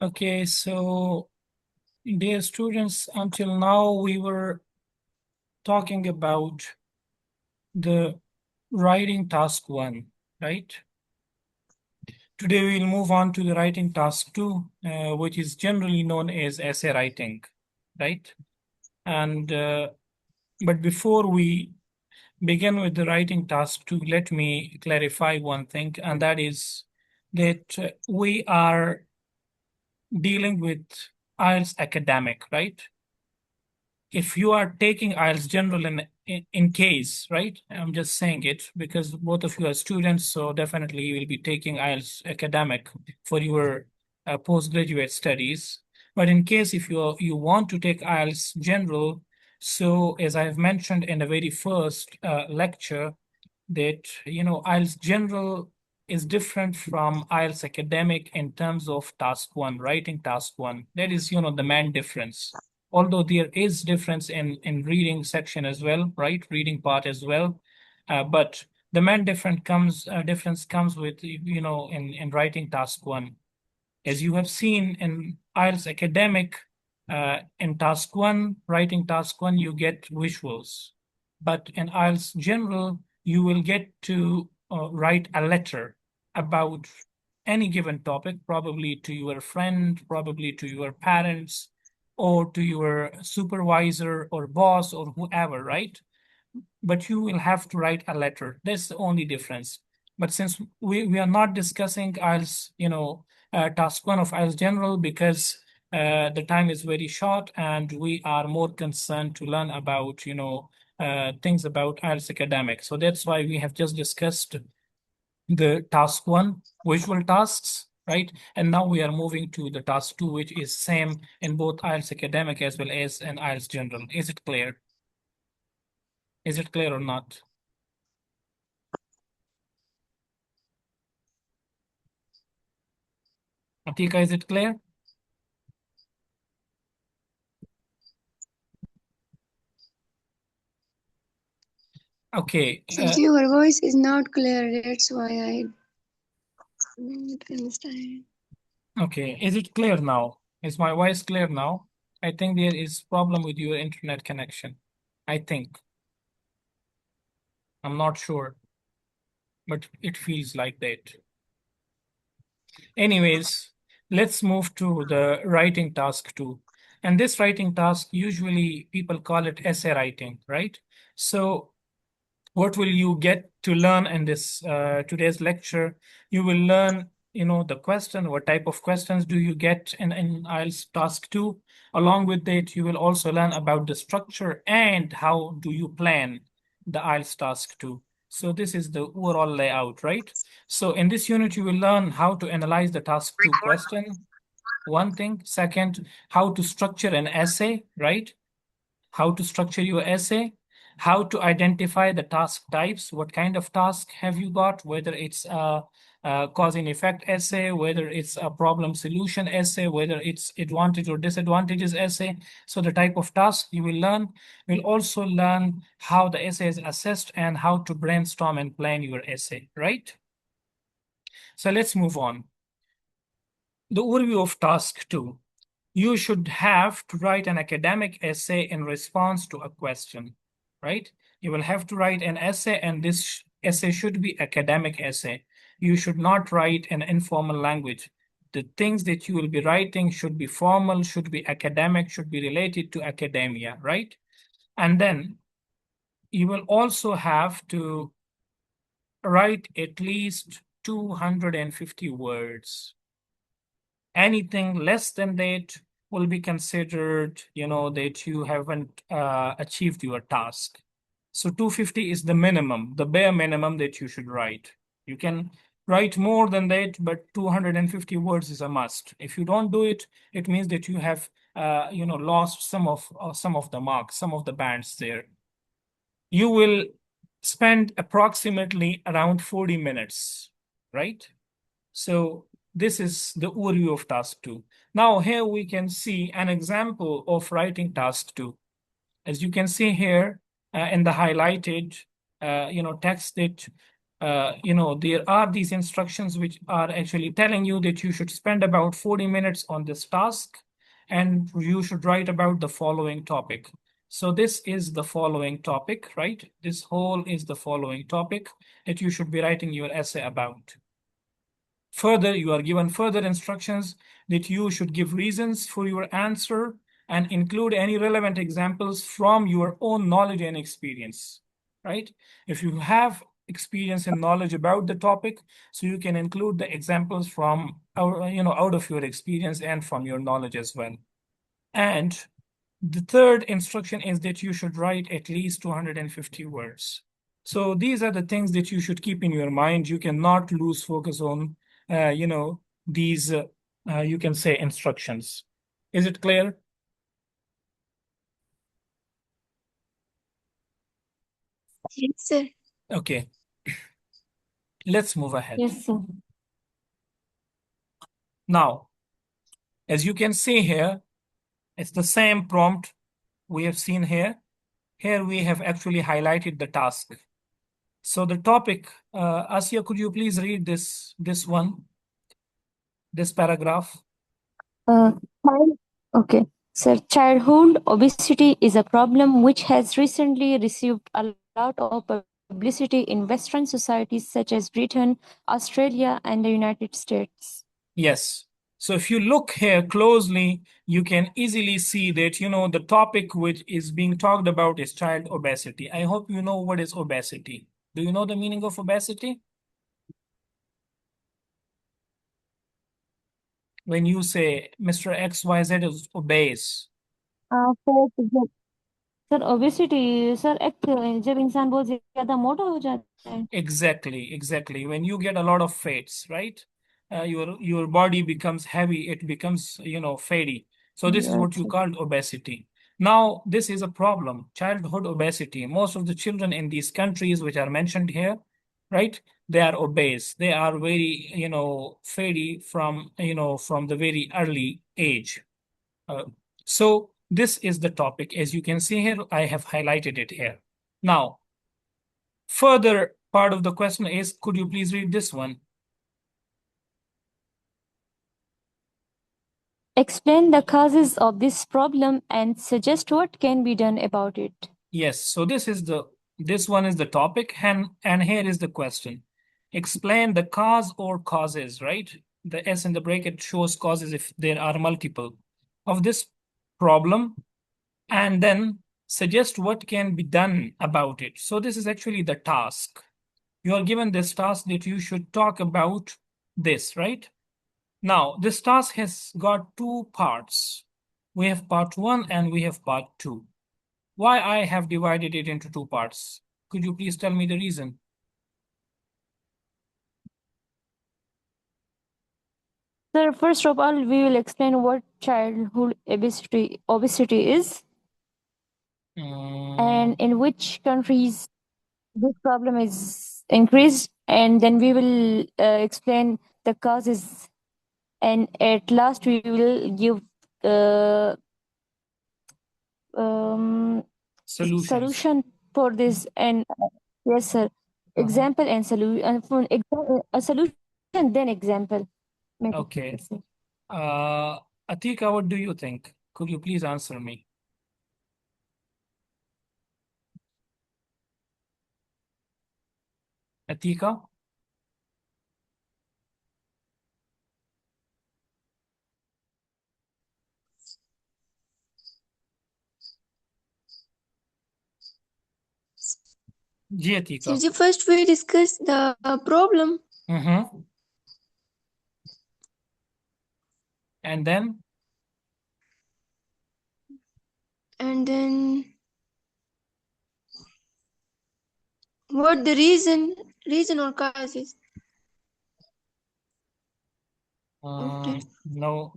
Okay, so dear students, until now we were talking about the writing task one, right? Today we'll move on to the writing task two, which is generally known as essay writing, right? And but before we begin with the writing task two, let me clarify one thing, and that is that we are dealing with IELTS academic, right? If you are taking IELTS general in case, right? I'm just saying it because both of you are students, so definitely you will be taking IELTS academic for your postgraduate studies. But in case if you want to take IELTS general, so as I have mentioned in the very first lecture, that IELTS general is different from IELTS academic in terms of task one, writing task one. That is, the main difference. Although there is difference in reading section as well, right? Reading part as well, but the main difference comes with in writing task one. As you have seen in IELTS academic, in task one, writing task one, you get visuals. But in IELTS general, you will get to write a letter about any given topic, probably to your friend, probably to your parents, or to your supervisor or boss or whoever, right? But you will have to write a letter. That's the only difference. But since we are not discussing IELTS, task one of IELTS general because the time is very short and we are more concerned to learn about, things about IELTS academic. So that's why we have just discussed the task one, visual tasks, right? And now we are moving to the task two, which is same in both IELTS academic as well as in IELTS general. Is it clear? Is it clear or not? Atika, is it clear? Okay. Your voice is not clear. That's why I don't understand. Okay. Is it clear now? Is my voice clear now? I think there is problem with your internet connection. I think. I'm not sure, but it feels like that. Anyways, let's move to the writing task two. And this writing task, usually people call it essay writing, right? So what will you get to learn in this today's lecture? You will learn, the question, what type of questions do you get in IELTS task two. Along with that, you will also learn about the structure and how do you plan the IELTS task two. So this is the overall layout, right? So in this unit, you will learn how to analyze the task two question. One thing. Second, how to structure an essay, right? How to structure your essay, how to identify the task types, what kind of task have you got, whether it's a cause and effect essay, whether it's a problem solution essay, whether it's advantage or disadvantages essay. So the type of task you will learn. You'll also learn how the essay is assessed and how to brainstorm and plan your essay, right? So let's move on. The overview of task two. You should have to write an academic essay in response to a question, right? You will have to write an essay, and this essay should be academic essay. You should not write in informal language. The things that you will be writing should be formal, should be academic, should be related to academia, right? And then you will also have to write at least 250 words. Anything less than that will be considered, that you haven't achieved your task. So 250 is the minimum, the bare minimum that you should write. You can write more than that, but 250 words is a must. If you don't do it, it means that you have, lost some of the marks, some of the bands there. You will spend approximately around 40 minutes, right? So this is the overview of task two. Now here we can see an example of writing task two. As you can see here in the highlighted text that there are these instructions which are actually telling you that you should spend about 40 minutes on this task and you should write about the following topic. So this is the following topic, right? This whole is the following topic that you should be writing your essay about. Further, you are given further instructions that you should give reasons for your answer and include any relevant examples from your own knowledge and experience, right? If you have experience and knowledge about the topic, so you can include the examples from out of your experience and from your knowledge as well. And the third instruction is that you should write at least 250 words. So these are the things that you should keep in your mind. You cannot lose focus on, these, you can say, instructions. Is it clear? Yes, sir. Okay, let's move ahead. Yes, sir. Now, as you can see here, it's the same prompt we have seen here. Here we have actually highlighted the task. So the topic, Asya, could you please read this one, this paragraph? Uh, child- okay. Sir, childhood obesity is a problem which has recently received a lot of publicity in Western societies such as Britain, Australia, and the United States. Yes. So if you look here closely, you can easily see that, the topic which is being talked about is child obesity. I hope you know what is obesity. Do you know the meaning of obesity? When you say Mr. XYZ is obese. Sir sir obesity sir एक जब इंसान बहुत ज्यादा मोटा हो जाता है Exactly. When you get a lot of fats, right? Your body becomes heavy, it becomes, fatty. So this is what you अच्छा call obesity. Now, this is a problem, childhood obesity. Most of the children in these countries which are mentioned here, right? They are obese. They are very, fatty from the very early age. Uh, so this is the topic. As you can see here, I have highlighted it here. Now, further part of the question is, could you please read this one? explain the causes of this problem and suggest what can be done about it Yes, so this one is the topic, and here is the question. Explain the cause or causes, right? The S in the bracket shows causes if there are multiple of this problem, and then suggest what can be done about it. So this is actually the task. You are given this task that you should talk about this, right? Now, this task has got two parts. We have part one and we have part two. Why I have divided it into two parts? Could you please tell me the reason? sir first of all we will explain what childhood obesity is and in which countries this problem is increased and then we will explain the causes and at last we will give uh, um, Solutions. solution for this and yes sir Uh-huh. example and solution for a solution then example Okay. yes, sir. Uh, Atika, what do you think? Could you please answer me? Atika? Ji So Atika. first we discuss the problem Mm-hmm. And then and then what the reason or causes of that. no,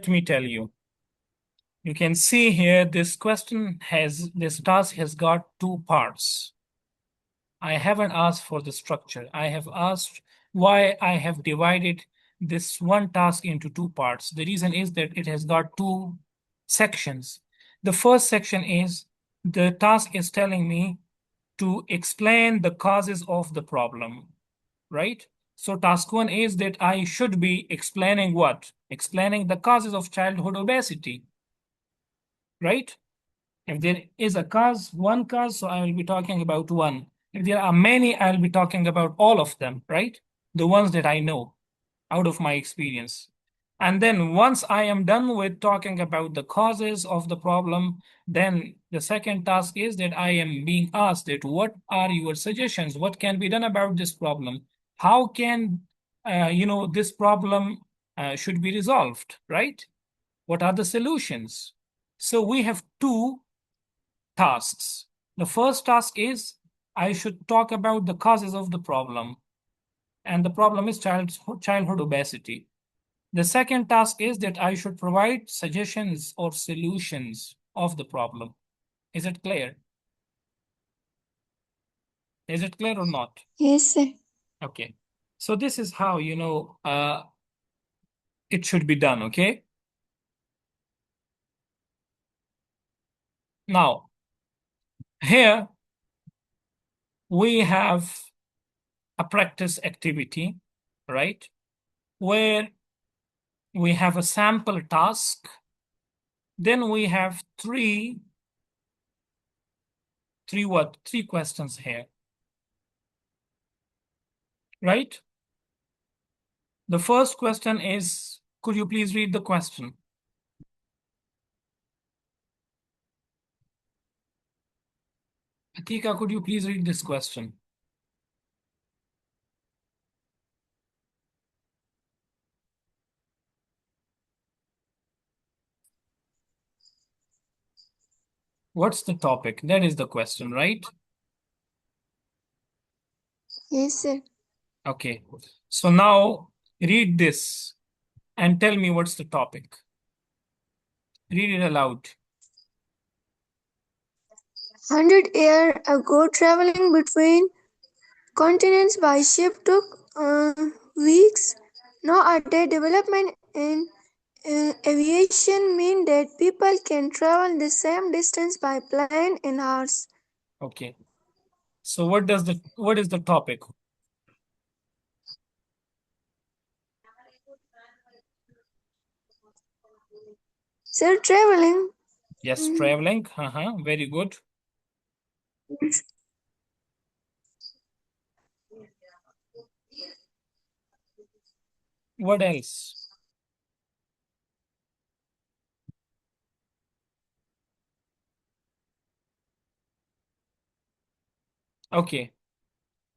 let me tell you. You can see here this task has got two parts. I haven't asked for the structure. I have asked why I have divided this one task into two parts. The reason is that it has got two sections. The first section is the task is telling me to explain the causes of the problem, right? So task one is that I should be explaining what? Explaining the causes of childhood obesity, right? If there is a cause, one cause, so I will be talking about one. If there are many, I'll be talking about all of them, right? The ones that I know out of my experience. And then once I am done with talking about the causes of the problem, then the second task is that I am being asked that what are your suggestions? What can be done about this problem? How can this problem should be resolved, right? What are the solutions? So we have two tasks. The first task is I should talk about the causes of the problem, and the problem is childhood obesity. The second task is that I should provide suggestions or solutions of the problem. Is it clear? Is it clear or not? Yes, sir. Okay. So this is how, it should be done, okay? Now, here we have a practice activity, right? Where we have a sample task. Then we have three what? Three questions here, right? The first question is, could you please read the question? Atika, could you please read this question? What's the topic? That is the question, right? Yes, sir. Okay. So now read this and tell me what's the topic. Read it aloud. 100 years ago, traveling between continents by ship took weeks. Nowadays, development in aviation mean that people can travel the same distance by plane in hours. Okay. So what is the topic? Sir, traveling. Yes, traveling. Very good. What else? Okay.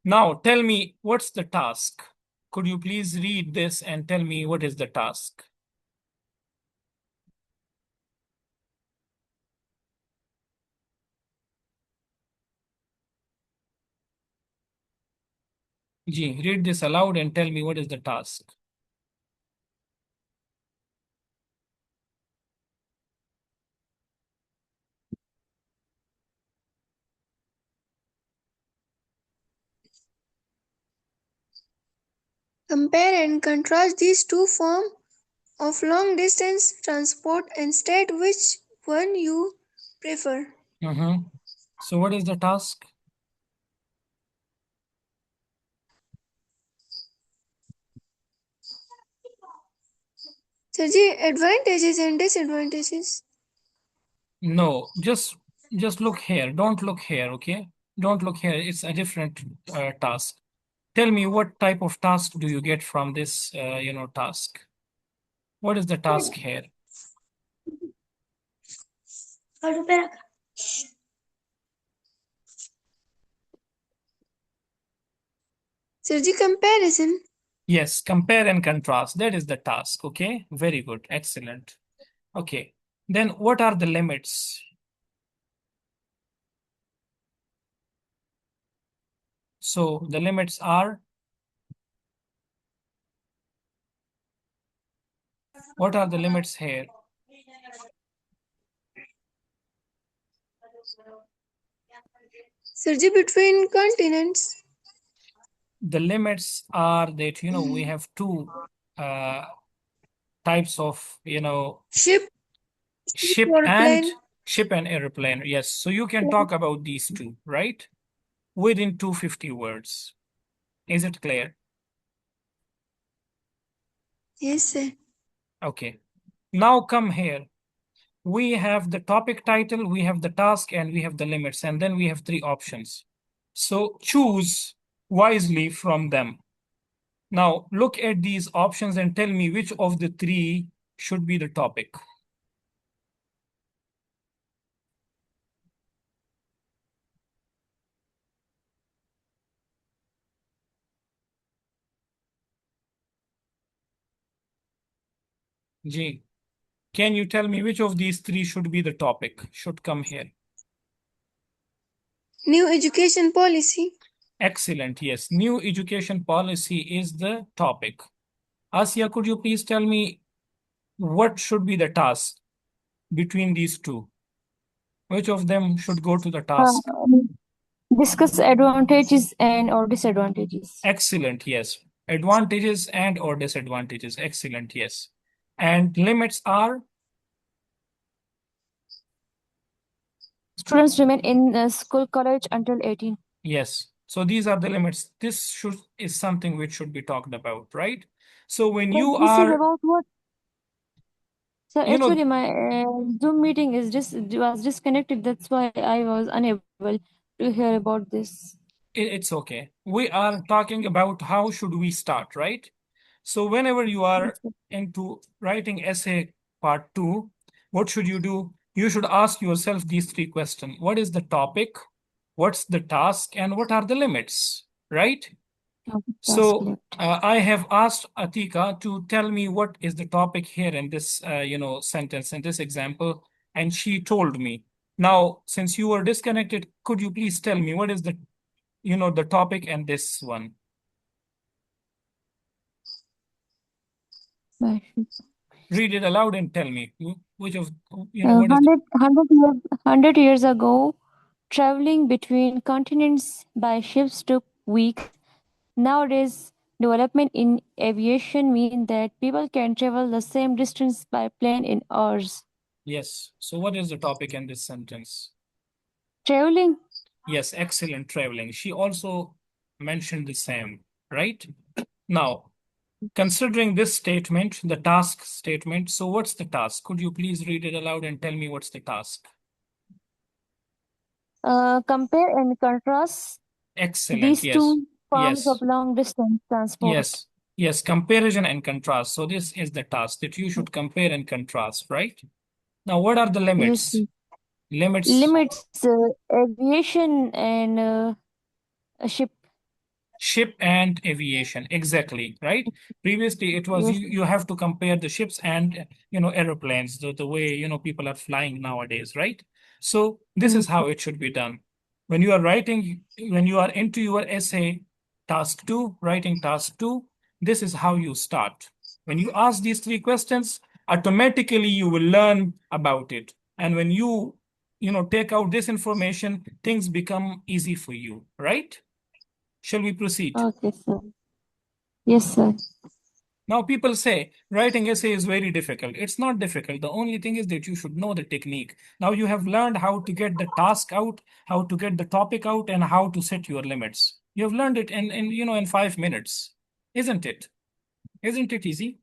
Now tell me what's the task? Could you please read this and tell me what is the task? Ji, read this aloud and tell me what is the task. Compare and contrast these two forms of long distance transport and state which one you prefer. So what is the task? Sir, advantages and disadvantages. No, just look here. Don't look here, okay? Don't look here. It's a different task. Tell me what type of task do you get from this, task? What is the task here? Sir, comparison. Yes, compare and contrast. That is the task, okay? Very good. Excellent. Okay. Then what are the limits? So the limits are, what are the limits here? Surgery between continents. The limits are that, we have two uh, types of, Ship, ship or and plane. ship and airplane. Yes. So you can talk about these two, right? Within 250 words. Is it clear? Yes, sir. Okay. Now come here. We have the topic title, we have the task, and we have the limits, and then we have three options. So choose wisely from them. Now look at these options and tell me which of the three should be the topic. G. Can you tell me which of these three should be the topic? Should come here. New education policy. Excellent. Yes. New education policy is the topic. Asya, could you please tell me what should be the task between these two? Which of them should go to the task? Discuss advantages and or disadvantages. Excellent. Yes. Advantages and or disadvantages. Excellent. Yes. And limits are? Students remain in school college until 18. Yes. So these are the limits. This should is something which should be talked about, right? So when But you this is are, about what? So you know, actually, my Zoom meeting is just was disconnected. That's why I was unable to hear about this. it's okay. We are talking about how should we start, right? So whenever you are into writing essay part two, what should you do? You should ask yourself these three questions. What is the topic? What's the task? And what are the limits? Right? Task So left. I have asked Atika to tell me what is the topic here in this, sentence, in this example, and she told me. Now, since you were disconnected, could you please tell me what is the, the topic and this one? Read it aloud and tell me which of, what is the 100 years ago, traveling between continents by ships took weeks. Nowadays, development in aviation means that people can travel the same distance by plane in hours. Yes. So what is the topic in this sentence? Traveling. Yes, excellent traveling. She also mentioned the same, right? Now, considering this statement, the task statement, so what's the task? Could you please read it aloud and tell me what's the task? Compare and contrast Excellent. these Yes. two forms of Yes. long distance transport. Yes. Yes. Comparison and contrast. So this is the task that you should compare and contrast, right? Now, what are the Yes. limits? Limits. Limits aviation and a ship. Ship and aviation, exactly, right? Previously it was Yes. you have to compare the ships and airplanes, the way people are flying nowadays, right? So this is Yes. how it should be done. When you are writing, when you are into your essay, task 2, writing task 2, this is how you start. When you ask these three questions, automatically you will learn about it, and when you take out this information, things become easy for you, right? Shall we proceed? Okay, sir. Yes, sir. Now, people say writing essay is very difficult. It's not difficult. The only thing is that you should know the technique. Now, you have learned how to get the task out, how to get the topic out, and how to set your limits. You have learned it in 5 minutes, isn't it? Isn't it easy?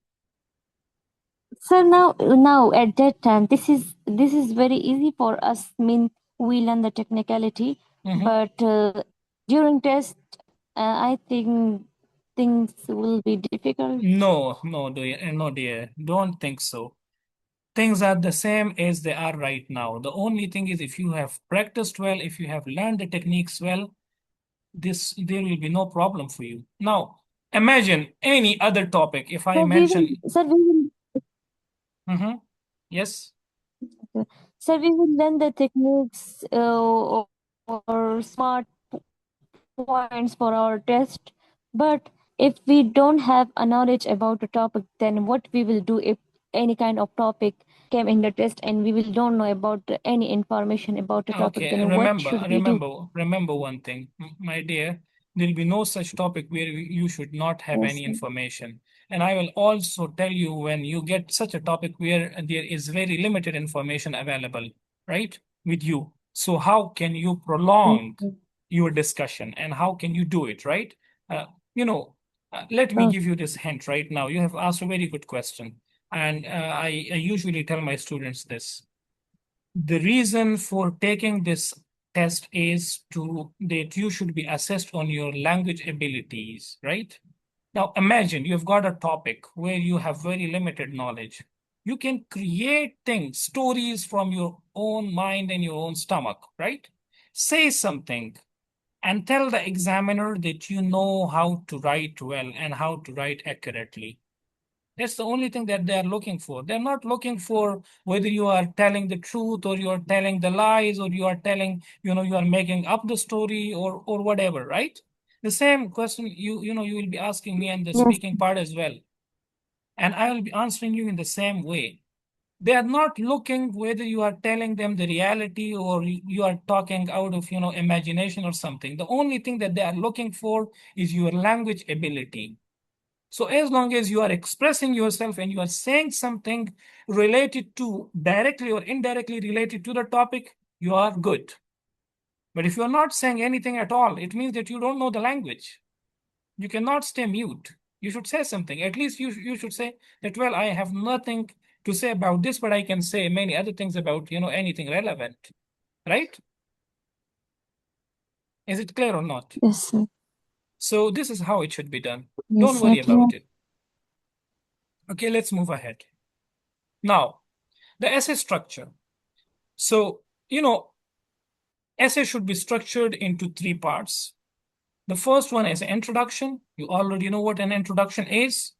So now at that time, this is very easy for us. Mean we learn the technicality, Mhm. but during test, I think things will be difficult. No, no, dear, no, dear. Don't think so. Things are the same as they are right now. The only thing is if you have practiced well, if you have learned the techniques well, there will be no problem for you. Now, imagine any other topic. If I So mention, we will, Mhm. Yes, sir, we will learn the techniques or smart points for our test. But if we don't have a knowledge about the topic, then what we will do if any kind of topic came in the test and we will don't know about any information about the topic, Okay, then what should we do? remember one thing, my dear. There'll be no such topic where you should not have Yes, any sir. information. And I will also tell you when you get such a topic where there is very limited information available, right, with you. So how can you Yes, prolong sir. your discussion and how can you do it, right? Uh, you know, let me Oh, give you this hint right now. You have asked a very good question. And I usually tell my students this. The reason for taking this test is to that you should be assessed on your language abilities, right? Now imagine you've got a topic where you have very limited knowledge. You can create things, stories from your own mind and your own stomach, right? Say something and tell the examiner that you know how to write well and how to write accurately. That's the only thing that they're looking for. They're not looking for whether you are telling the truth or you are telling the lies or you are telling, you are making up the story or whatever, right? The same question you will be asking me in the yes, speaking part as well. And I will be answering you in the same way. They are not looking whether you are telling them the reality or you are talking out of, imagination or something. The only thing that they are looking for is your language ability. So as long as you are expressing yourself and you are saying something related to directly or indirectly related to the topic, you are good. But if you are not saying anything at all, it means that you don't know the language. You cannot stay mute. You should say something. At least you should say that, well, I have nothing to say about this, but I can say many other things about, anything relevant. Right? Is it clear or not? yes, sir. So this is how it should be done. Yes, Don't sir. worry about it. Okay, let's move ahead. Now, the essay structure. So, essay should be structured into three parts. The first one is introduction. You already know what an introduction is.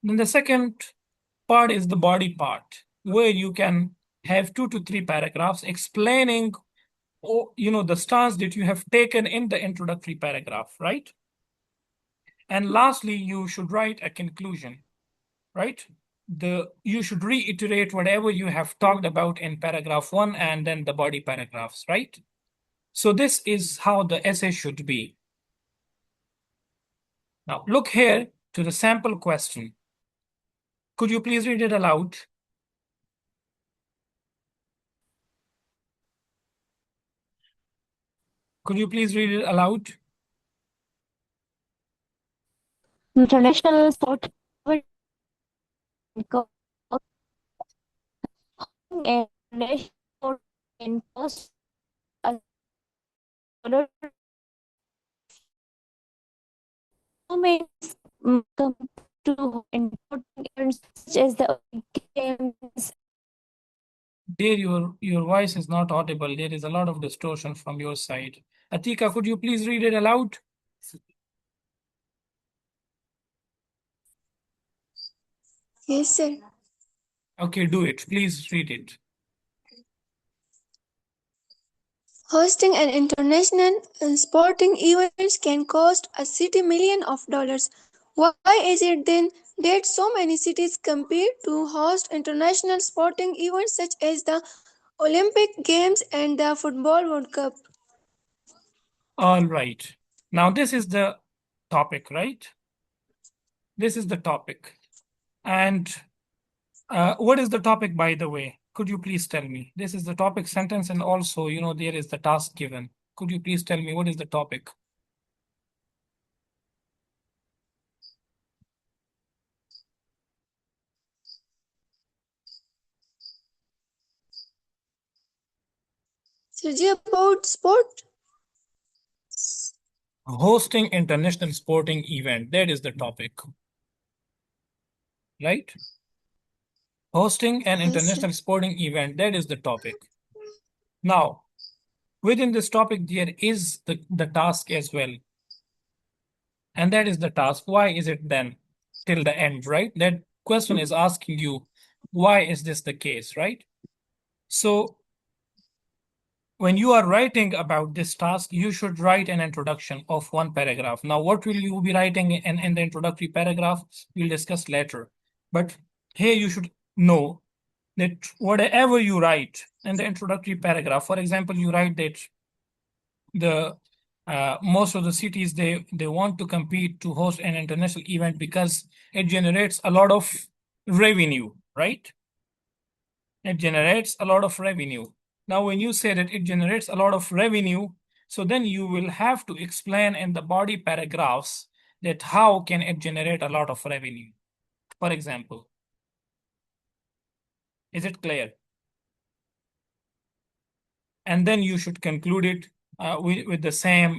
Then the second part is the body part, where you can have 2 to 3 paragraphs explaining, the stance that you have taken in the introductory paragraph, right? And lastly, you should write a conclusion, right? You should reiterate whatever you have talked about in paragraph 1 and then the body paragraphs, right? So this is how the essay should be. Now look here to the sample question. Could you please read it aloud? Could you please read it aloud? International sport and national in cost as other domains come to important events such as the games. Dear, your voice is not audible. There is a lot of distortion from your side. Atika, could you please read it aloud? Yes, sir. Okay, do it. Please read it. Hosting an international sporting events can cost a city millions of dollars. Why is it then that so many cities compete to host international sporting events such as the Olympic Games and the Football World Cup? All right. Now this is the topic, right? This is the topic. And what is the topic, by the way? Could you please tell me? This is the topic sentence, and also, there is the task given. Could you please tell me what is the topic? Sergi, about sport? Hosting international sporting event. That is the topic, right? Hosting an Yes, sir. international sporting event. That is the topic. Now, within this topic, there is the task as well. And that is the task. Why is it then till the end, right? That question is asking you, why is this the case, right? So when you are writing about this task, you should write an introduction of 1 paragraph. Now, what will you be writing in the introductory paragraph? We'll discuss later. But here you should know that whatever you write in the introductory paragraph, for example, you write that the most of the cities they want to compete to host an international event because it generates a lot of revenue, right? It generates a lot of revenue. Now, when you say that it generates a lot of revenue, so then you will have to explain in the body paragraphs that how can it generate a lot of revenue, for example. Is it clear? And then you should conclude it with the same,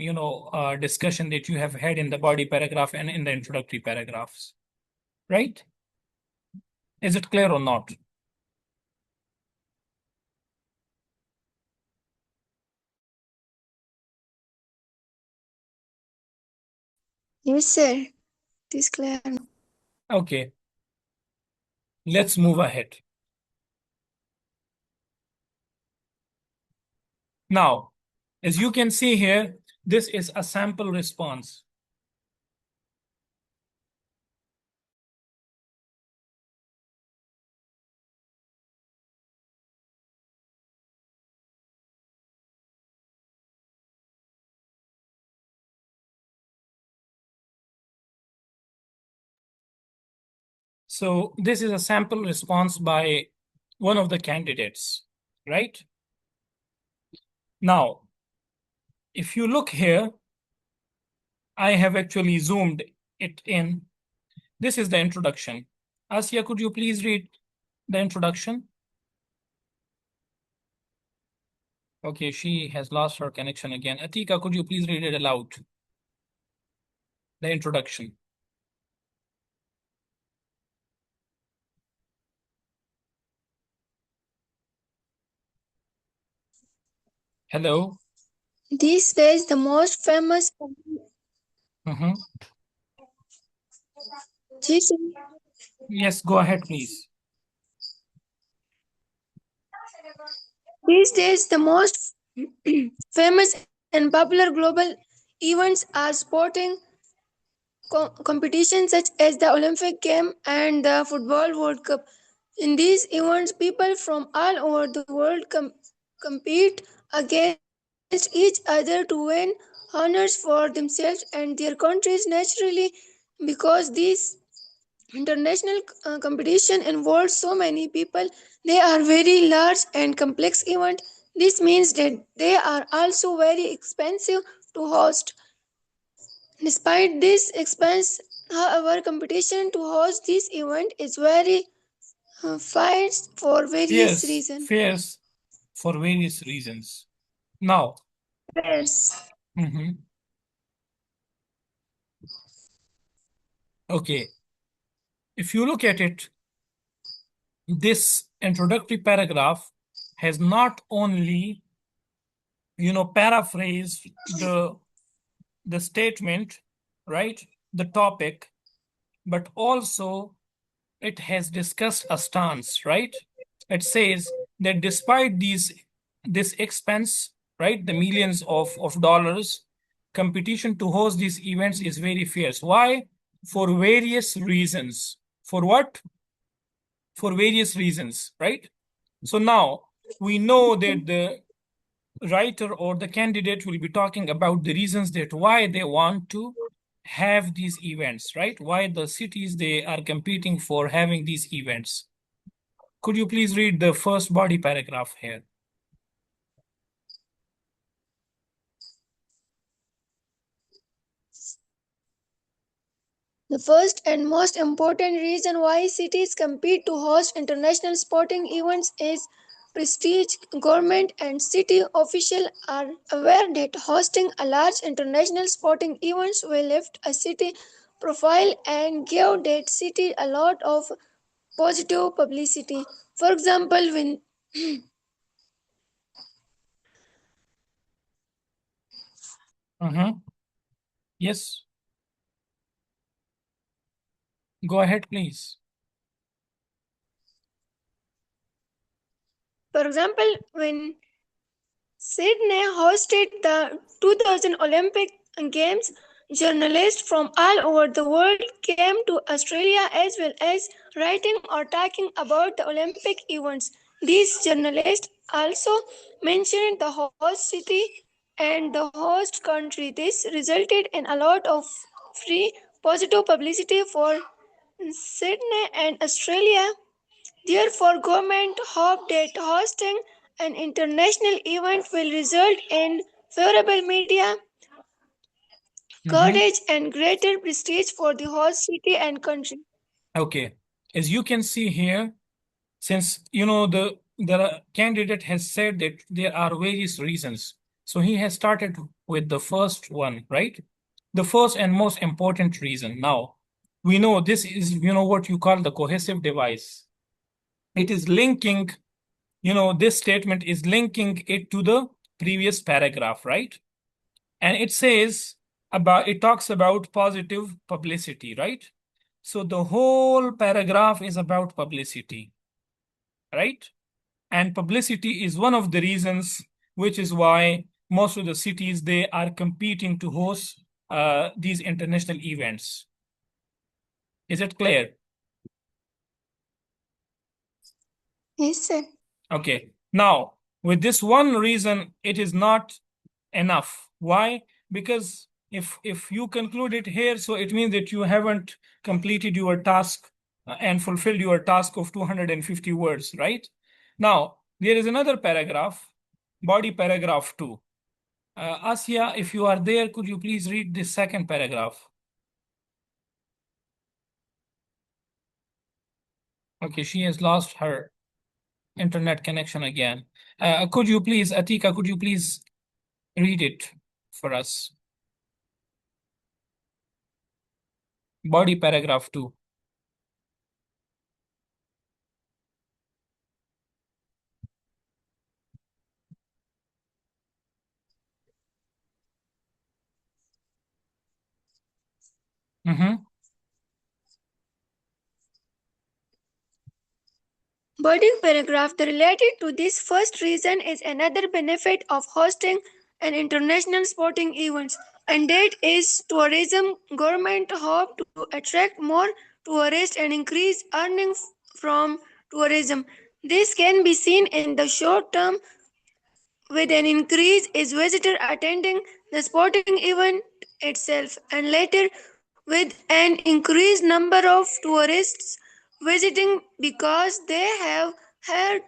discussion that you have had in the body paragraph and in the introductory paragraphs, right? Is it clear or not? Yes, sir. It is clear. Okay, let's move ahead. Now, as you can see here, this is a sample response. So this is a sample response by one of the candidates, right? Now, if you look here, I have actually zoomed it in. This is the introduction. Asya, could you please read the introduction? Okay, she has lost her connection again. Atika, could you please read it aloud? The introduction. Hello. These days, the most famous. Mm-hmm. These Yes, go ahead, please. these days, the most famous and popular global events are sporting competitions such as the Olympic Game and the Football World Cup. In these events, people from all over the world compete against each other to win honors for themselves and their countries naturally because these international competition involves so many people. They are very large and complex event. This means that they are also very expensive to host. Despite this expense, however, competition to host this event is very fierce for various Fierce, reasons. fierce for various reasons. Now, Yes. mhm. Okay, if you look at it, this introductory paragraph has not only, paraphrased the statement, right? The topic, but also it has discussed a stance, right? It says that despite this expense, right, the millions of dollars, competition to host these events is very fierce. Why? For various reasons. For what? For various reasons, right? So now we know that the writer or the candidate will be talking about the reasons that why they want to have these events, right? Why the cities they are competing for having these events. Could you please read the first body paragraph here? The first and most important reason why cities compete to host international sporting events is prestige. Government and city officials are aware that hosting a large international sporting events will lift a city profile and give that city a lot of positive publicity. For example, when Mm-hmm. Yes, go ahead, please. Sydney hosted the 2000 Olympic Games, Journalists from all over the world came to Australia as well as writing or talking about the Olympic events. These journalists also mentioned the host city and the host country. This resulted in a lot of free positive publicity for Sydney and Australia. Therefore, government hope that hosting an international event will result in favorable media courage and greater prestige for the host city and country. Okay. As you can see here, since the candidate has said that there are various reasons, so he has started with the first one, right? The first and most important reason. Now, we know this is what you call the cohesive device. It is linking, this statement is linking it to the previous paragraph, right? And it talks about positive publicity, right? So the whole paragraph is about publicity, right? And publicity is one of the reasons, which is why most of the cities, they are competing to host these international events. Is it clear? Yes, sir. Okay. Now, with this one reason, it is not enough. Why? Because if you conclude it here, so it means that you haven't completed your task and fulfilled your task of 250 words, right? Now, there is another paragraph, body paragraph 2. Asya, if you are there, could you please read this second paragraph? Okay, she has lost her internet connection again. Could you please, Atika, could you please read it for us? Body paragraph 2. Mm-hmm. Boarding paragraph the related to this first reason is another benefit of hosting an international sporting events, and that is tourism. Government hope to attract more tourists and increase earnings from tourism. This can be seen in the short term with an increase in visitors attending the sporting event itself, and later with an increased number of tourists visiting because they have heard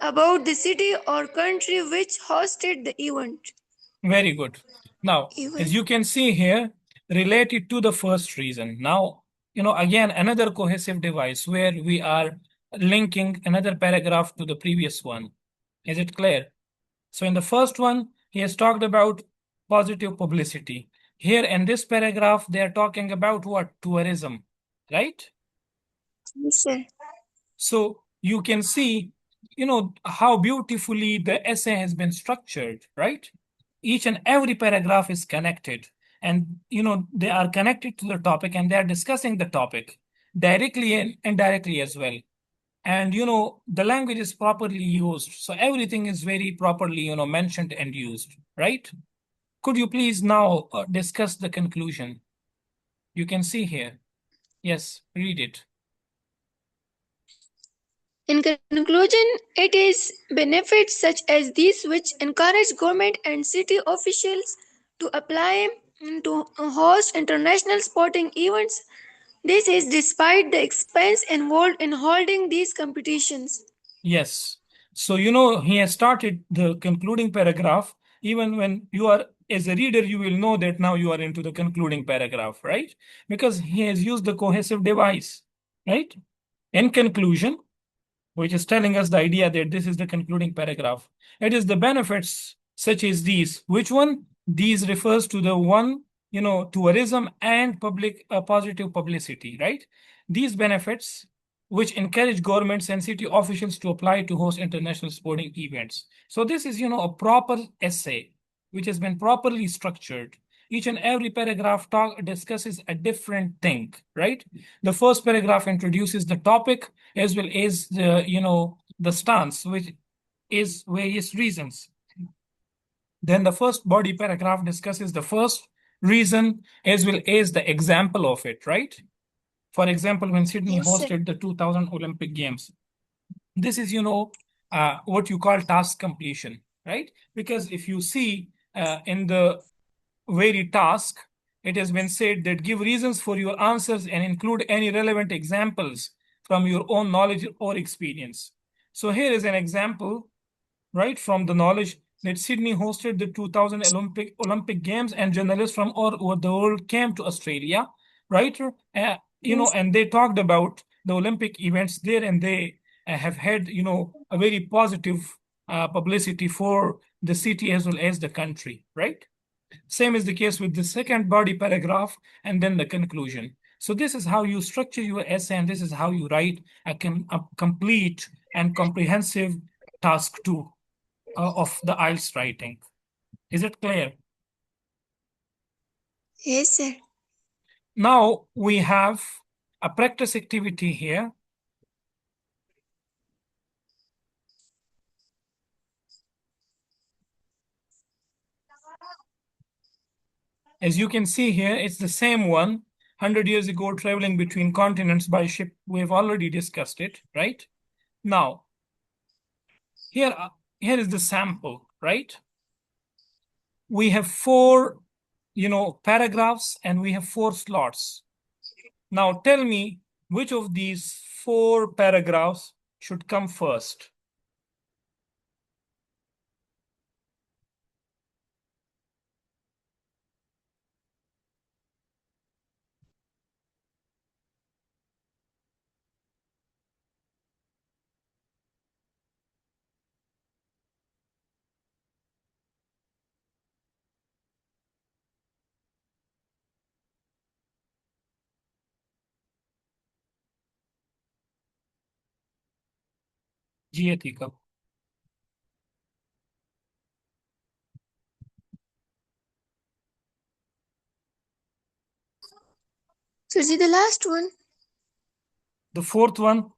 about the city or country which hosted the event. Very good. Now, as you can see here, related to the first reason. Now, again, another cohesive device where we are linking another paragraph to the previous one. Is it clear? So in the first one, he has talked about positive publicity. Here in this paragraph, they are talking about what? Tourism, right? Yes, sir. So you can see, how beautifully the essay has been structured, right? Each and every paragraph is connected, and they are connected to the topic, and they are discussing the topic directly and indirectly as well. And the language is properly used, so everything is very properly mentioned and used, right? Could you please now discuss the conclusion? You can see here. Yes, read it. In conclusion, it is benefits such as these which encourage government and city officials to apply to host international sporting events. This is despite the expense involved in holding these competitions. Yes. So, he has started the concluding paragraph. Even when you are, as a reader, you will know that now you are into the concluding paragraph, right? Because he has used the cohesive device, right? In conclusion, which is telling us the idea that this is the concluding paragraph. It is the benefits such as these. Which one? These refers to the one, tourism and public positive publicity, right? These benefits which encourage governments and city officials to apply to host international sporting events. So this is, a proper essay which has been properly structured. Each and every paragraph discusses a different thing, right? The first paragraph introduces the topic as well as the stance, which is various reasons. Then the first body paragraph discusses the first reason as well as the example of it, right? For example, when Sydney Yes, sir. hosted the 2000 Olympic Games, this is, what you call task completion, right? Because if you see in the very task, it has been said that give reasons for your answers and include any relevant examples from your own knowledge or experience. So here is an example, right, from the knowledge that Sydney hosted the 2000 Olympic Games and journalists from all over the world came to Australia, right? Yes, And they talked about the Olympic events there, and they have had, a very positive publicity for the city as well as the country, right? Same is the case with the second body paragraph and then the conclusion. So this is how you structure your essay, and this is how you write a complete and comprehensive task two of the IELTS writing. Is it clear? yes, sir. Now we have a practice activity here. As you can see here, it's the same one. 100 years ago, traveling between continents by ship. We've already discussed it, right? Now, here, here is the sample, right? We have four, paragraphs, and we have four slots. Now tell me which of these four paragraphs should come first. Giatica. So, the last one. The fourth one,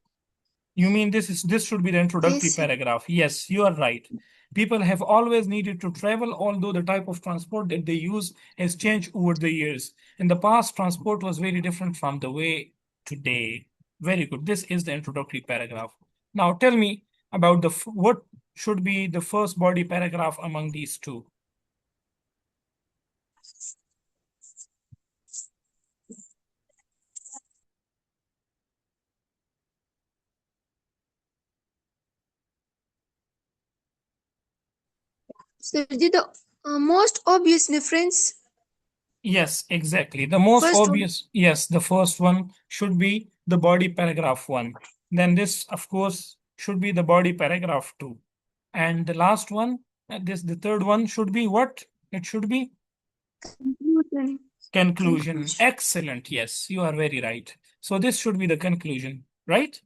you mean this should be the introductory Yes, sir. paragraph. Yes, you are right. People have always needed to travel, although the type of transport that they use has changed over the years. In the past, transport was very different from the way today. Very good. This is the introductory paragraph. Now tell me about what should be the first body paragraph among these two. So, the most obvious difference. Yes, exactly. The most First one. obvious, yes, the first one should be the body paragraph one. Then this, of course, should be the body paragraph two. And the last one, the third one should be what? It should be Conclusion. conclusion. Conclusion. Excellent. Yes, you are very right. So this should be the conclusion, right?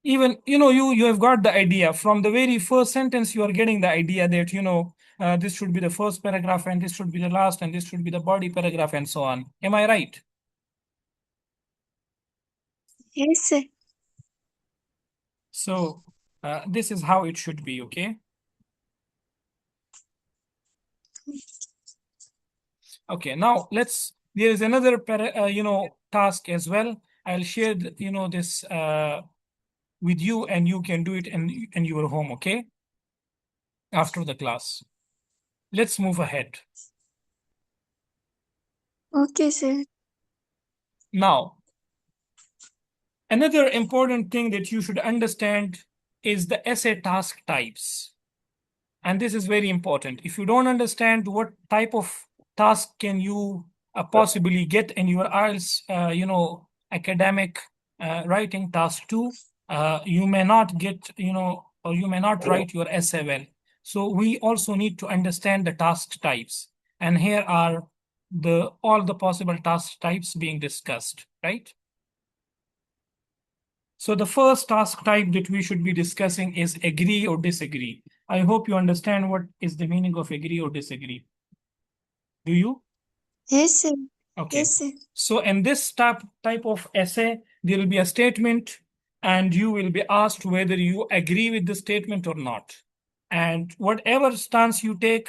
Even, you have got the idea from the very first sentence. You are getting the idea that, this should be the first paragraph, and this should be the last, and this should be the body paragraph, and so on. Am I right? Yes, sir. So this is how it should be, okay? Okay, now there is another task as well. I'll share this with you, and you can do it in your home, okay? After the class. Let's move ahead. Okay, sir. Now, another important thing that you should understand is the essay task types. And this is very important. If you don't understand what type of task can you possibly get in your IELTS, academic writing task two, you may not get, or you may not write your essay well. So we also need to understand the task types. And here are all the possible task types being discussed, right? So the first task type that we should be discussing is agree or disagree. I hope you understand what is the meaning of agree or disagree. Do you? Yes, sir. Okay. Yes, sir. So in this type of essay, there will be a statement, and you will be asked whether you agree with the statement or not. And whatever stance you take,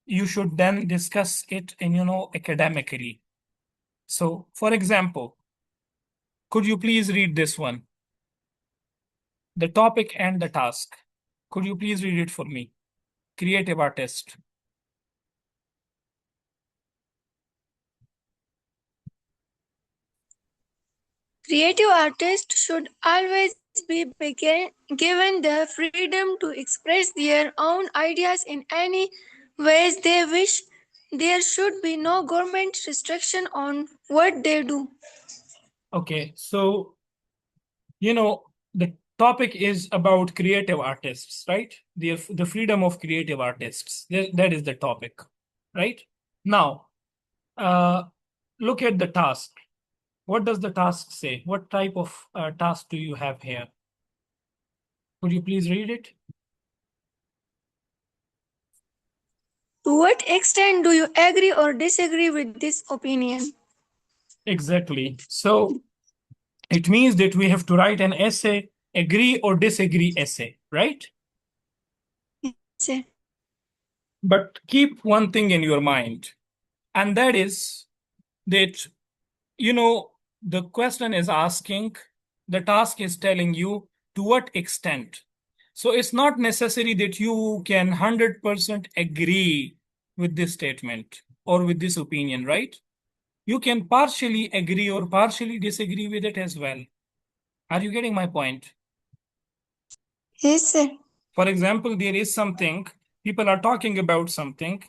you should then discuss it in, academically. So, for example, could you please read this one? The topic and the task. Could you please read it for me? Creative artist. Creative artists should always be given the freedom to express their own ideas in any ways they wish. There should be no government restriction on what they do. Okay, so, the topic is about creative artists, right? The freedom of creative artists. That is the topic, right? Now, look at the task. What does the task say? What type of task do you have here? Could you please read it? To what extent do you agree or disagree with this opinion? Exactly. So it means that we have to write an essay, agree or disagree essay, right? Yes, sir. But keep one thing in your mind, and that is that, the question is asking, the task is telling you to what extent. So it's not necessary that you can 100% agree with this statement or with this opinion, right? You can partially agree or partially disagree with it as well. Are you getting my point? Yes, sir. For example, there is something, people are talking about something.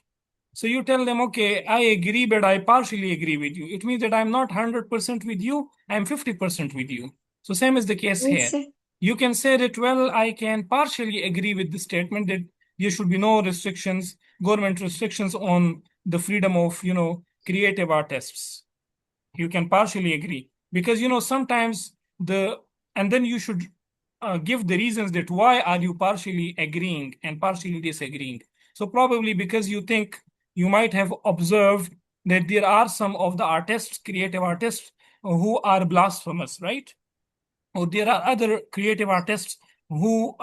So you tell them, okay, I agree, but I partially agree with you. It means that I'm not 100% with you, I'm 50% with you. So same is the case Yes, here. sir. You can say that, well, I can partially agree with the statement that there should be no restrictions, government restrictions on the freedom of, creative artists. You can partially agree because, sometimes and then you should give the reasons that why are you partially agreeing and partially disagreeing. So probably because you think you might have observed that there are some of the artists, creative artists, who are blasphemous, right? Or there are other creative artists who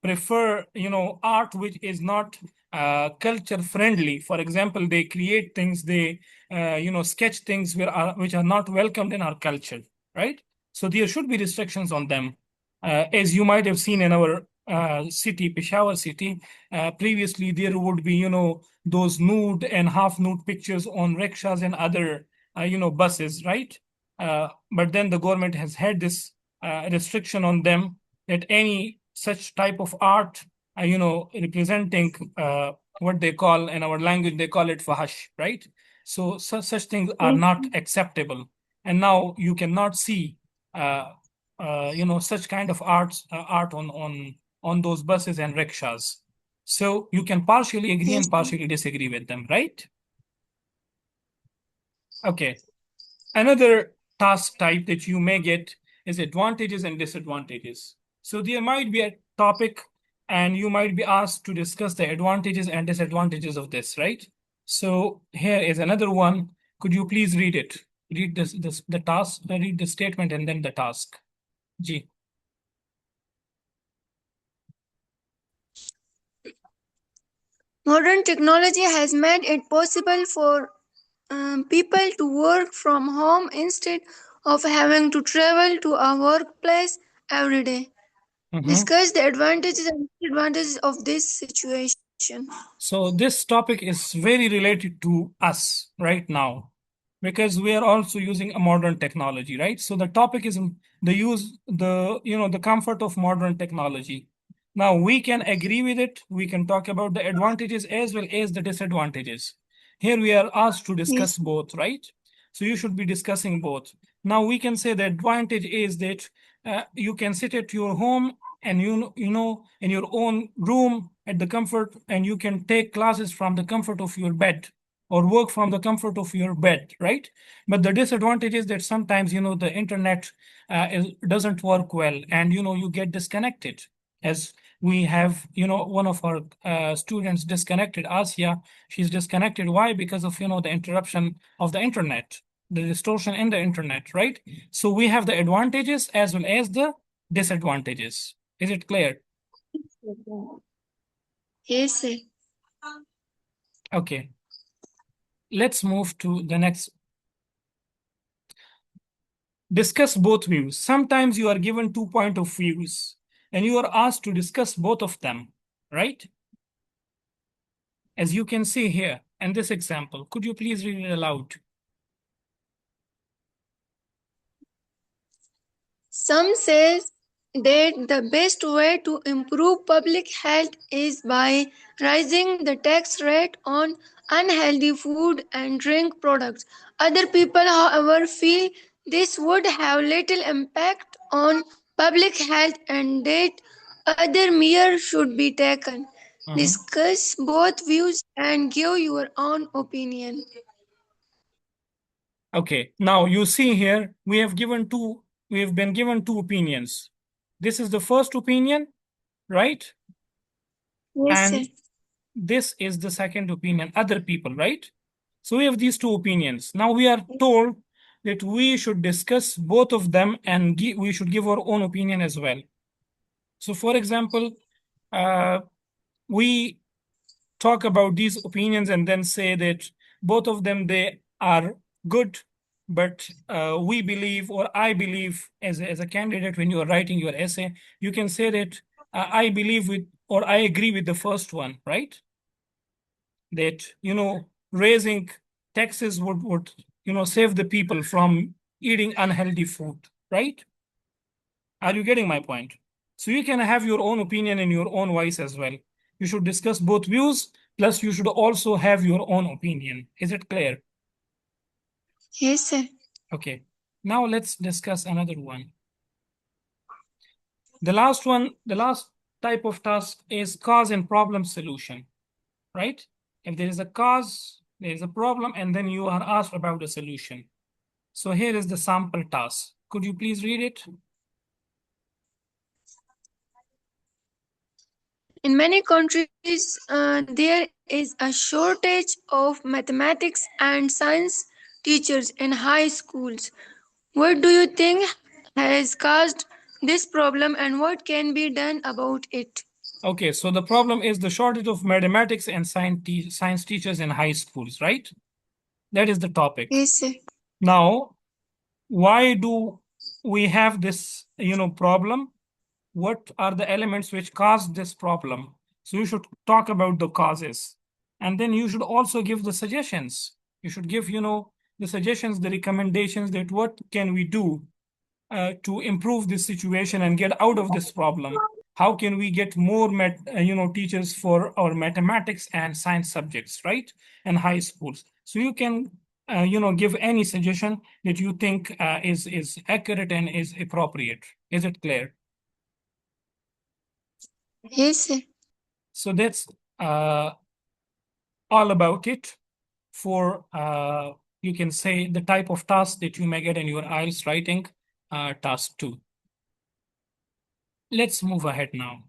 prefer art which is not culture friendly. For example, they create things, they sketch things which are not welcomed in our culture, right? So there should be restrictions on them. As you might have seen in our city, Peshawar city, previously there would be those nude and half nude pictures on rickshaws and other buses, right? But then the government has had this restriction on them that any such type of art, representing what they call in our language, they call it fahash, right? So such things are Yes, not acceptable. And now you cannot see, such kind of art on those buses and rickshaws. So you can partially agree yes, and partially disagree with them, right? Okay. Another task type that you may get is advantages and disadvantages. So there might be a topic and you might be asked to discuss the advantages and disadvantages of this, right? So here is another one. Could you please read it? Read the task, read the statement and then the task. G. modern technology has made it possible for people to work from home instead of having to travel to a workplace every day. Mhm. Discuss the advantages and disadvantages of this situation. So this topic is very related to us right now because we are also using a modern technology, right? So the topic is the comfort of modern technology. Now we can agree with it. We can talk about the advantages as well as the disadvantages. Here we are asked to discuss Yes, both, right? So you should be discussing both. Now we can say the advantage is that you can sit at your home and in your own room at the comfort, and you can take classes from the comfort of your bed or work from the comfort of your bed, right? But the disadvantage is that sometimes the internet doesn't work well, and you get disconnected. As we have one of our students disconnected, Asia. She's disconnected. Why? Because of the interruption of the internet, the distortion in the internet, right? So we have the advantages as well as the disadvantages. Is it clear? yes, sir. Okay, let's move to the next. Discuss both views. Sometimes you are given 2 point of views and you are asked to discuss both of them, right? As you can see here in this example, could you please read it aloud? Some says that the best way to improve public health is by raising the tax rate on unhealthy food and drink products. Other people, however, feel this would have little impact on public health and that other measures should be taken. Mhm. Discuss both views and give your own opinion. Okay, now you see here, we have been given two opinions. This is the first opinion, right? Yes, sir. And this is the second opinion, other people, right? So we have these two opinions. Now we are told that we should discuss both of them and we should give our own opinion as well. So, for example, uh, we talk about these opinions and then say that both of them they are good, but we believe or I believe as a candidate when you are writing your essay, you can say that I believe with or I agree with the first one, right? That raising taxes would save the people from eating unhealthy food, right? Are you getting my point? So you can have your own opinion in your own voice as well. You should discuss both views, plus you should also have your own opinion. Is it clear? Yes, sir. Okay. Now let's discuss another one. The last type of task is cause and problem solution, right? If there is a cause, there is a problem, and then you are asked about a solution. So here is the sample task. Could you please read it? In many countries, there is a shortage of mathematics and science teachers in high schools. What do you think has caused this problem and what can be done about it? Okay, so the problem is the shortage of mathematics and science teachers in high schools, right? That is the topic. Yes, sir. Now, why do we have this, problem? What are the elements which cause this problem? So you should talk about the causes. And then you should also give the suggestions. You should give, the suggestions, the recommendations that what can we do to improve this situation and get out of this problem. How can we get more teachers for our mathematics and science subjects, right, in high schools? So you can give any suggestion that you think is accurate and is appropriate. Is it clear? Yes, sir. So that's uh, all about it for you can say the type of task that you may get in your IELTS writing task 2. Let's move ahead now.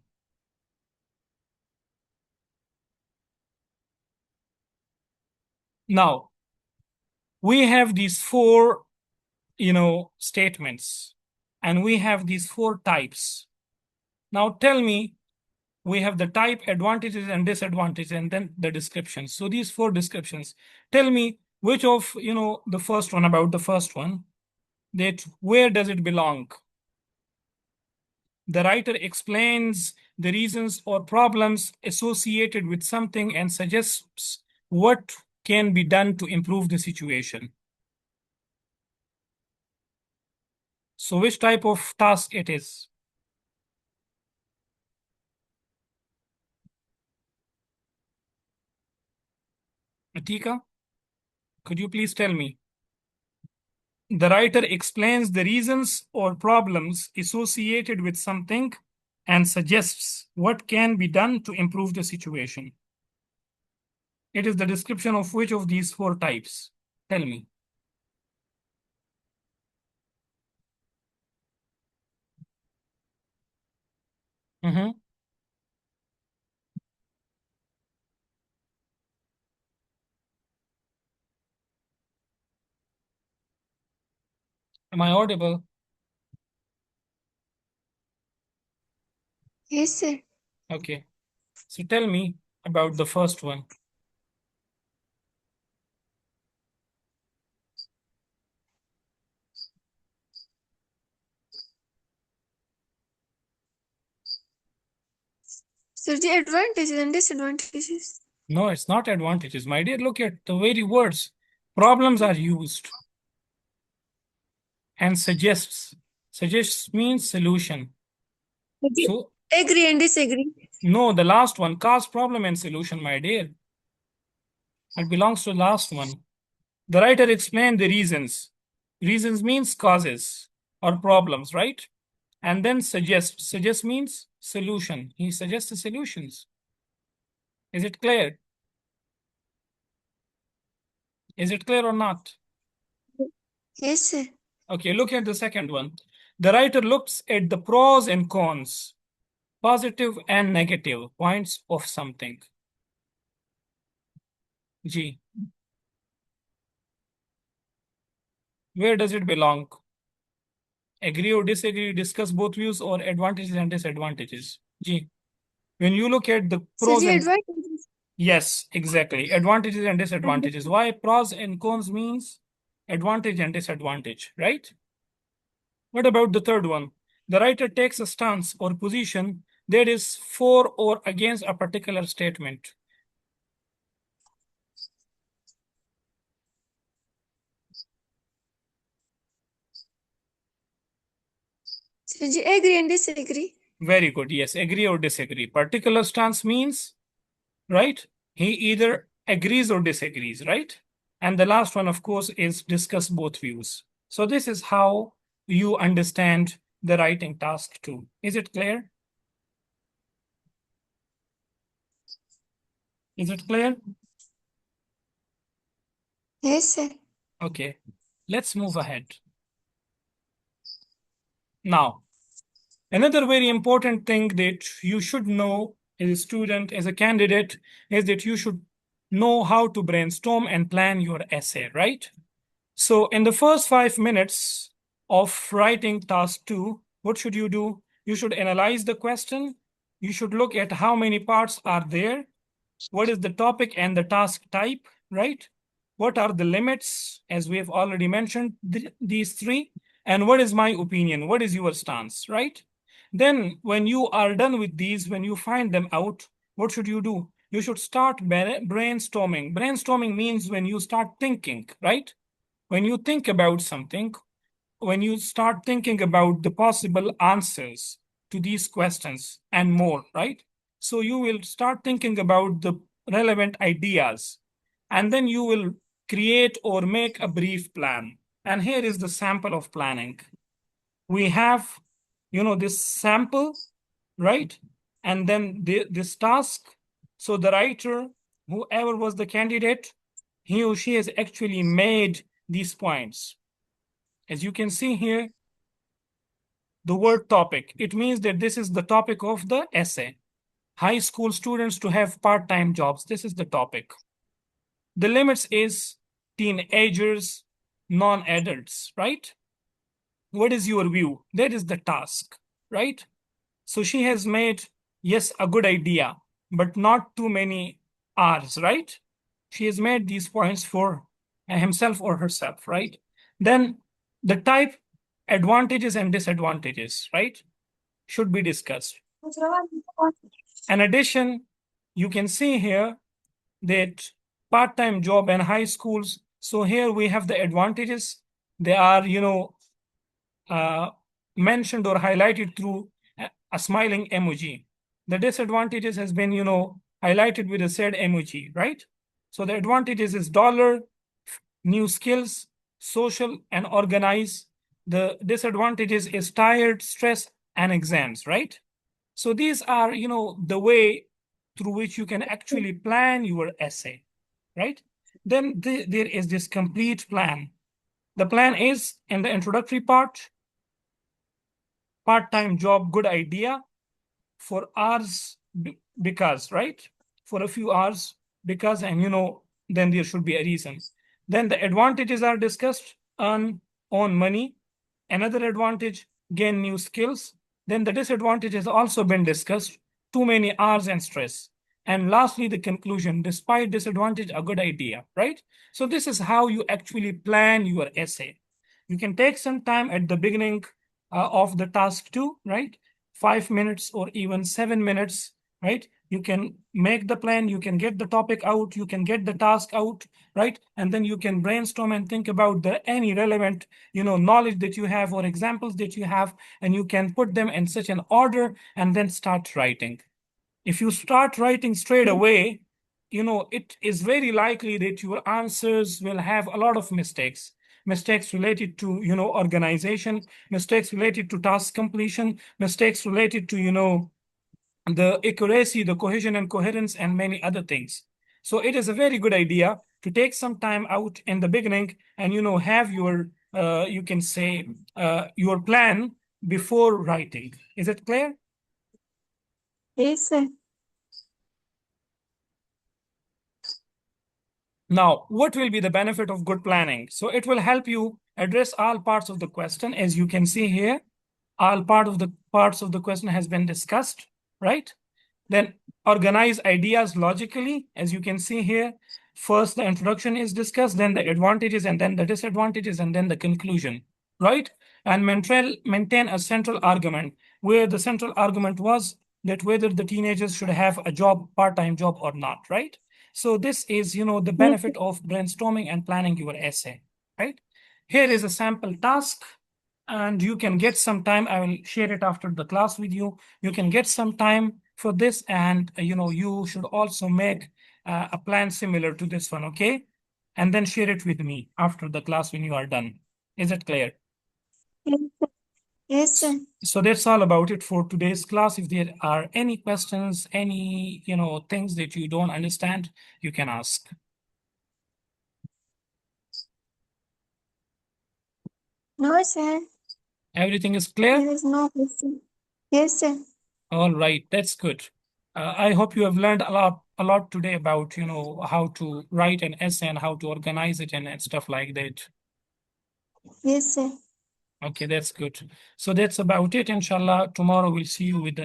Now, we have these four, statements, and we have these four types. Now, tell me, we have the type, advantages, and disadvantages, and then the descriptions. So these four descriptions. Tell me which of, the first one about the first one, that where does it belong? The writer explains the reasons or problems associated with something and suggests what can be done to improve the situation. So which type of task it is? Atika, could you please tell me? The writer explains the reasons or problems associated with something and suggests what can be done to improve the situation. It is the description of which of these four types? Tell me. Mhm. Am I audible? Yes, sir. Okay. So tell me about the first one. So the advantages and disadvantages. No, it's not advantages, my dear. Look at the very words. Problems are used. And suggests. Suggests means solution. So, Agree and disagree. no, the last one, cause, problem, and solution, my dear. It belongs to the last one. The writer explained the reasons. Reasons means causes or problems, right? And then suggest. Suggest means solution. He suggests the solutions. Is it clear? Is it clear or not? Yes, sir. Okay, look at the second one. The writer looks at the pros and cons, positive and negative points of something. G. Where does it belong? Agree or disagree, discuss both views, or advantages and disadvantages? G. When you look at the So pros the and advantages. yes, exactly. Advantages and disadvantages. Why pros and cons means advantage and disadvantage, right? What about the third one? The writer takes a stance or position that is for or against a particular statement. So the agree and disagree. Very good. Yes, agree or disagree. Particular stance means, right? He either agrees or disagrees, right? And the last one, of course, is discuss both views. So this is how you understand the writing task two. Is it clear? Is it clear? Yes, sir. Okay, let's move ahead. Now, another very important thing that you should know as a student, as a candidate, is that you should know how to brainstorm and plan your essay, right? So in the first 5 minutes of writing task two, what should you do? You should analyze the question. You should look at how many parts are there. What is the topic and the task type, right? What are the limits, as we have already mentioned, these three? And what is my opinion? What is your stance, right? Then when you are done with these, when you find them out, what should you do? You should start brainstorming. Brainstorming means when you start thinking, right? When you think about something, when you start thinking about the possible answers to these questions and more, right? So you will start thinking about the relevant ideas, and then you will create or make a brief plan. And here is the sample of planning. We have, this sample, right? And then this task. So the writer, whoever was the candidate, he or she has actually made these points. As you can see here, the word topic, it means that this is the topic of the essay. High school students to have part-time jobs. This is the topic. The limits is teenagers, non-adults, right? What is your view? That is the task, right? So she has made, yes, a good idea, but not too many R's, right? She has made these points for himself or herself, right? Then the type, advantages and disadvantages, right, should be discussed. In addition, you can see here that part-time job and high schools. So here we have the advantages. They are, uh, mentioned or highlighted through a smiling emoji. The disadvantages has been, highlighted with a sad emoji, right? So the advantages is dollar, new skills, social and organize. The disadvantages is tired, stress, and exams, right? So these are, the way through which you can actually plan your essay, right? Then there is this complete plan. The plan is in the introductory part, part-time job, good idea for hours because, right? For a few hours because, and then there should be a reason. Then the advantages are discussed, earn money. Another advantage, gain new skills. Then the disadvantage has also been discussed, too many hours and stress. And lastly, the conclusion, despite disadvantage, a good idea, right? So this is how you actually plan your essay. You can take some time at the beginning of the task two, right? 5 minutes or even 7 minutes right? You can make the plan, you can get the topic out, you can get the task out, right? And then you can brainstorm and think about the any relevant, knowledge that you have or examples that you have, and you can put them in such an order and then start writing. If you start writing straight away, it is very likely that your answers will have a lot of mistakes. Mistakes related to, organization, mistakes related to task completion, mistakes related to, the accuracy, the cohesion and coherence, and many other things. So it is a very good idea to take some time out in the beginning and, have your, you can say, your plan before writing. Is it clear? Yes, sir. Now, what will be the benefit of good planning? So it will help you address all parts of the question. As you can see here, all parts of the question has been discussed, right? Then organize ideas logically, as you can see here. First, the introduction is discussed, then the advantages, and then the disadvantages, and then the conclusion, right? And maintain a central argument, where the central argument was that whether the teenagers should have a job, part-time job or not, right? So this is, the Yes, benefit of brainstorming and planning your essay, right? Here is a sample task, and you can get some time. I will share it after the class with you. You can get some time for this, and you should also make a plan similar to this one, okay? And then share it with me after the class when you are done. Is it clear? yes, sir. Yes, sir. So that's all about it for today's class. If there are any questions, any things that you don't understand, you can ask. No, sir. Everything is clear? There is no question. Yes, sir. All right, that's good. I hope you have learned a lot today about, how to write an essay and how to organize it and stuff like that. Yes, sir. Okay, that's good. So that's about it. Inshallah, tomorrow we'll see you with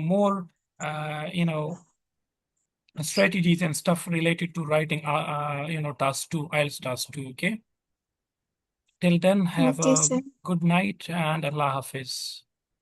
more strategies and stuff related to writing task 2, IELTS task 2. Okay. Till then, have Okay, a sir. good night and Allah Hafiz.